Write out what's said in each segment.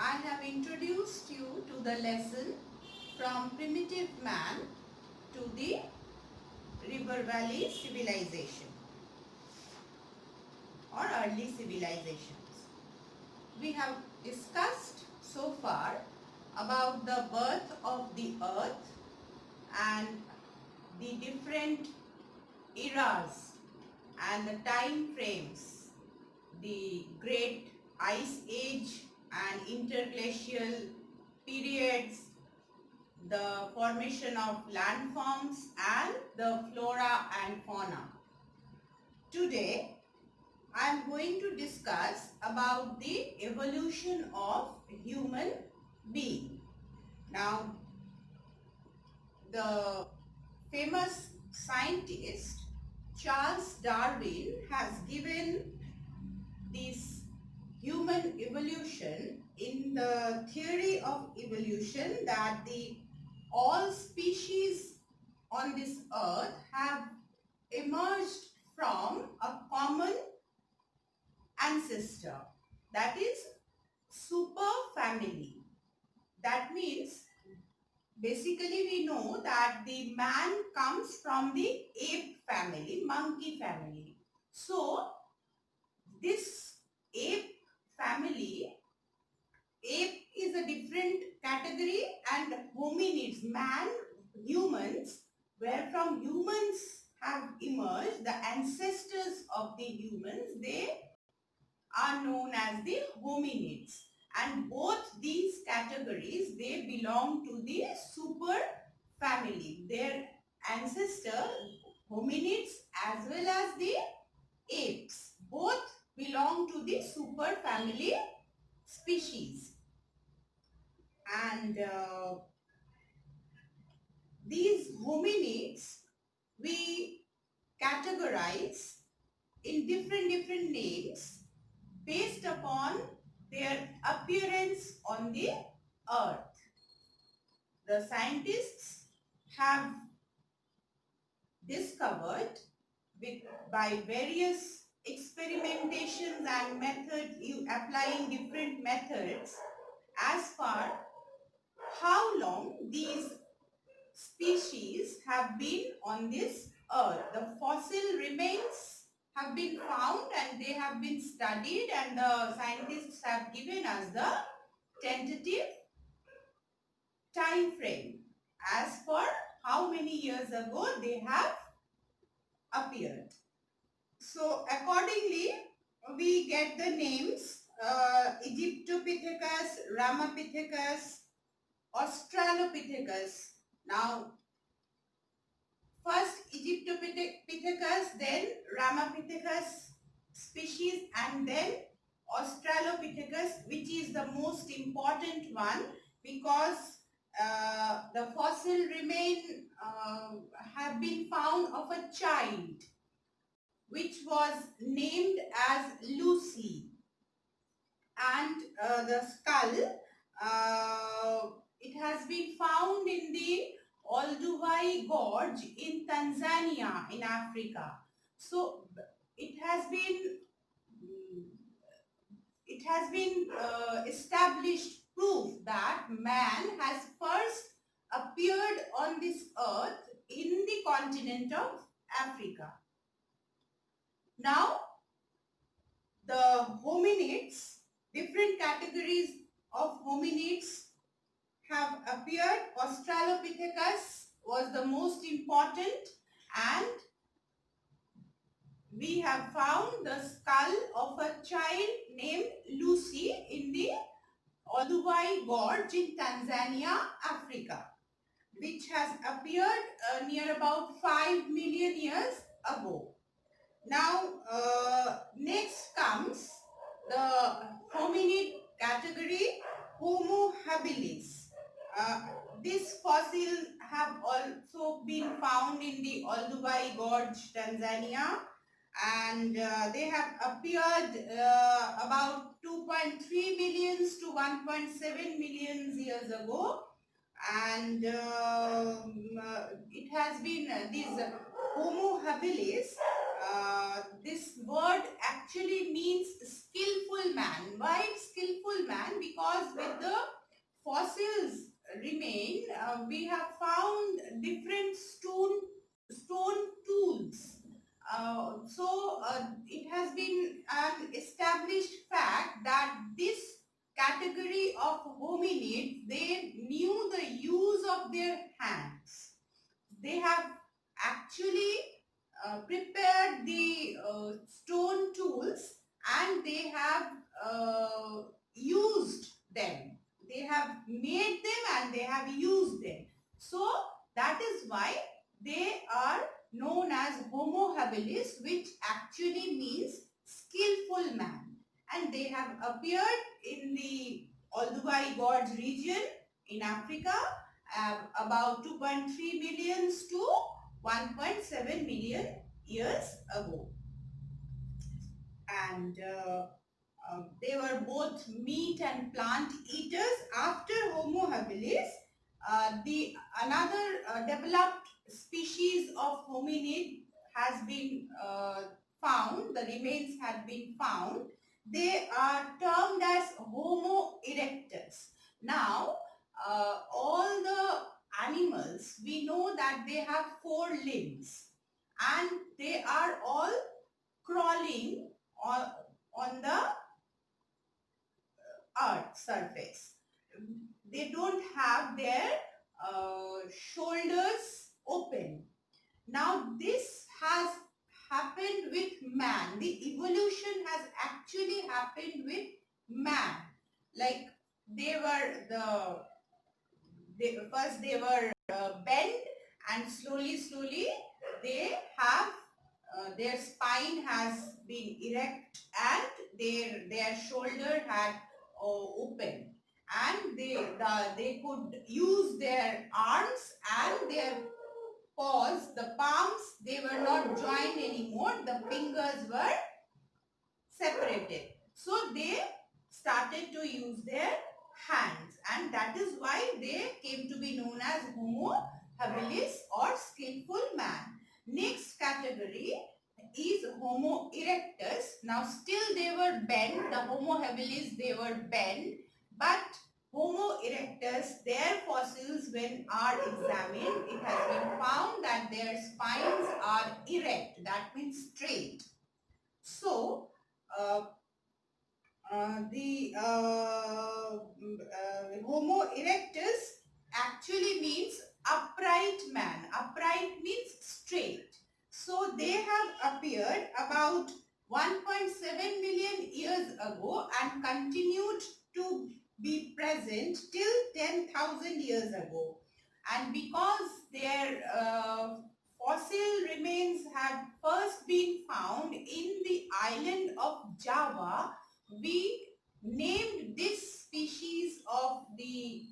I have introduced you to the lesson from primitive man to the river valley civilization or early civilizations. We have discussed so far about the birth of the earth and the different eras and the time frames, the great ice age and interglacial periods, the formation of landforms and the flora and fauna. Today I am going to discuss about the evolution of human being. Now, the famous scientist Charles Darwin has given this human evolution in the theory of evolution that the all species on this earth have emerged from a common ancestor, that is super family. That means basically we know that the man comes from the ape family, monkey family. So this ape family, ape is a different category, and hominids, man, humans, where from humans have emerged, the ancestors of the humans, they are known as the hominids. And both these categories, they belong to the super family. Their ancestor, hominids as well as the apes, both belong to the super family species. And these hominids we categorize in different names based upon their appearance on the earth. The scientists have discovered by various experimentations and methods, applying different methods, as far how long these species have been on this earth. The fossil remains have been found and they have been studied, and the scientists have given us the tentative time frame as for how many years ago they have appeared. So accordingly we get the names Egyptopithecus, Ramapithecus, Australopithecus. Now first Egyptopithecus, then Ramapithecus species, and then Australopithecus, which is the most important one because the fossil remain have been found of a child which was named as Lucy, and the skull, it has been found in the Olduvai Gorge in Tanzania in Africa. So it has been established proof that man has first appeared on this earth in the continent of Africa. Now the hominids, different categories of hominids have appeared. Australopithecus was the most important, and we have found the skull of a child named Lucy in the Olduvai Gorge in Tanzania, Africa, which has appeared near about 5 million years ago. Now, next comes the hominid category, Homo habilis. This fossil have also been found in the Olduvai Gorge, Tanzania, and they have appeared about 2.3 millions to 1.7 million years ago, and it has been these Homo habilis. This word actually means skillful man. Why skillful man? Because with fossils remain, we have found different stone tools. It has been an established fact that this category of hominids, they knew the use of their hands. They have actually prepared the stone tools, and they have used them. They have made them and they have used them. So that is why they are known as Homo habilis, which actually means skillful man. And they have appeared in the Olduvai Gorge region in Africa about 2.3 million to 1.7 million years ago. And they were both meat and plant eaters. After Homo habilis, the another developed species of hominid has been found. The remains have been found. They are termed as Homo erectus. Now, all the animals, we know that they have 4 limbs, and they are all crawling on the earth surface. They don't have their shoulders open. Now this has happened with man. The evolution has actually happened with man. Like first they were bent, and slowly they have their spine has been erect, and their shoulder had open, and they could use their arms and their paws. The palms, they were not joined anymore. The fingers were separated. So they started to use their hands, and that is why they came to be known as Homo habilis or skillful man. Next category is Homo erectus. Now still they were bent. The Homo habilis, they were bent, but Homo erectus, their fossils, when are examined, it has been found that their spines are erect. That means straight. So the Homo erectus actually means upright man. Upright means straight. So they have appeared about 1.7 million years ago and continued to be present till 10,000 years ago. And because their fossil remains had first been found in the island of Java, we named this species of the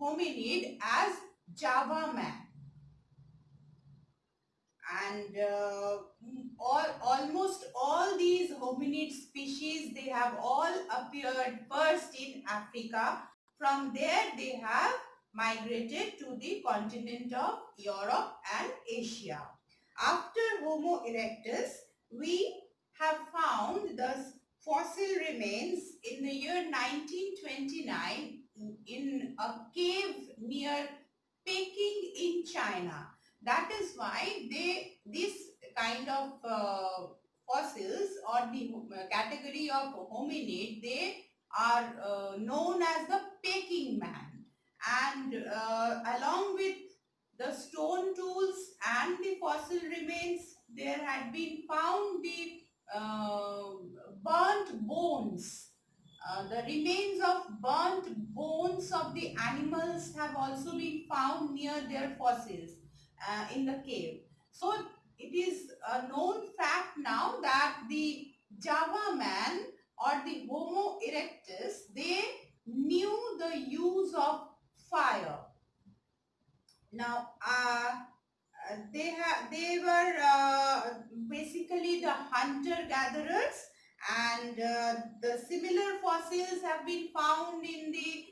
hominid as Java man. And almost all these hominid species, they have all appeared first in Africa. From there they have migrated to the continent of Europe and Asia. After Homo erectus, we have found the fossil remains in the year 1929 in a cave near Peking in China. That is why this kind of fossils or the category of hominid, they are known as the Peking man. And along with the stone tools and the fossil remains, there had been found the burnt bones. The remains of burnt bones of the animals have also been found near their fossils in the cave. So it is a known fact now that the Java man or the Homo erectus, they knew the use of fire. Now they were basically the hunter-gatherers, and the similar fossils have been found in the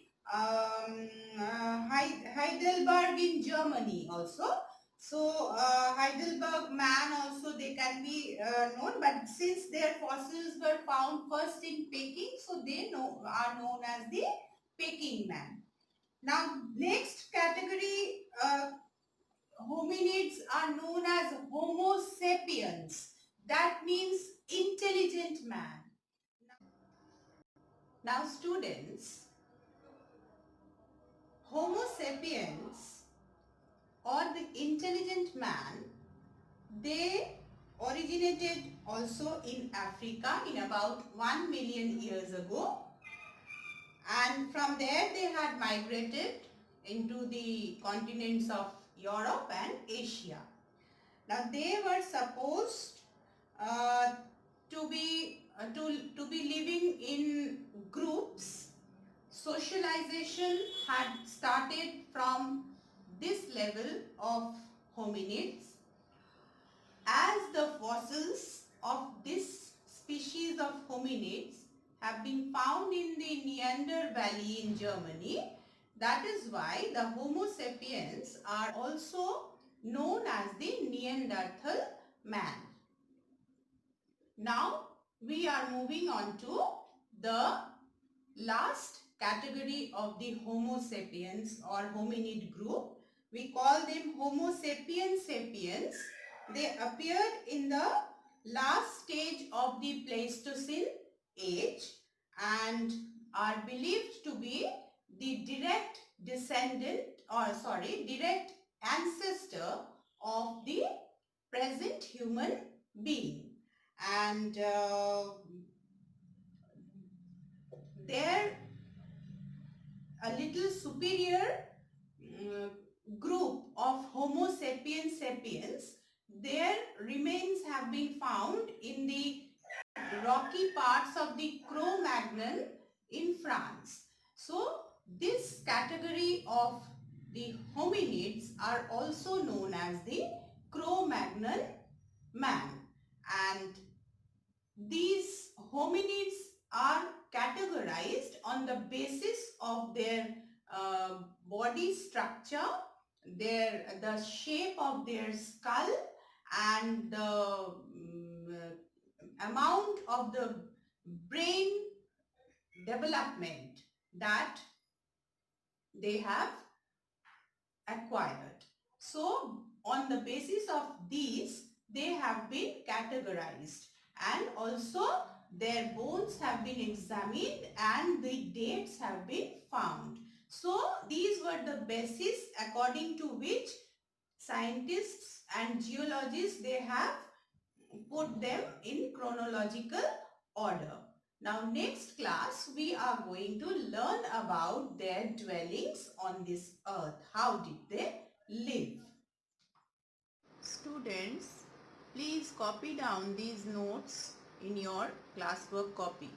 Heidelberg in Germany also. So Heidelberg man also, they can be known, but since their fossils were found first in Peking, so they are known as the Peking man. Now, next category hominids are known as Homo sapiens. That means intelligent man. Now, students, Homo sapiens or the intelligent man, they originated also in Africa in about 1 million years ago, and from there they had migrated into the continents of Europe and Asia. Now they were supposed uh, to be living in groups. Socialization had started from this level of hominids. As the fossils of this species of hominids have been found in the Neander Valley in Germany, that is why the Homo sapiens are also known as the Neanderthal man. Now we are moving on to the last category of the Homo sapiens or hominid group. We call them Homo sapiens sapiens. They appeared in the last stage of the Pleistocene age and are believed to be the direct descendant direct ancestor of the present human being. And their a little superior uh, group of Homo sapiens sapiens, their remains have been found in the rocky parts of the Cro-Magnon in France. So this category of the hominids are also known as the Cro-Magnon man, and these hominids are categorized on the basis of their body structure, the shape of their skull, and the amount of the brain development that they have acquired. So on the basis of these, they have been categorized, and also their bones have been examined and the dates have been found. So these were the basis according to which scientists and geologists, they have put them in chronological order. Now next class we are going to learn about their dwellings on this earth. How did they live? Students, please copy down these notes in your classwork copy.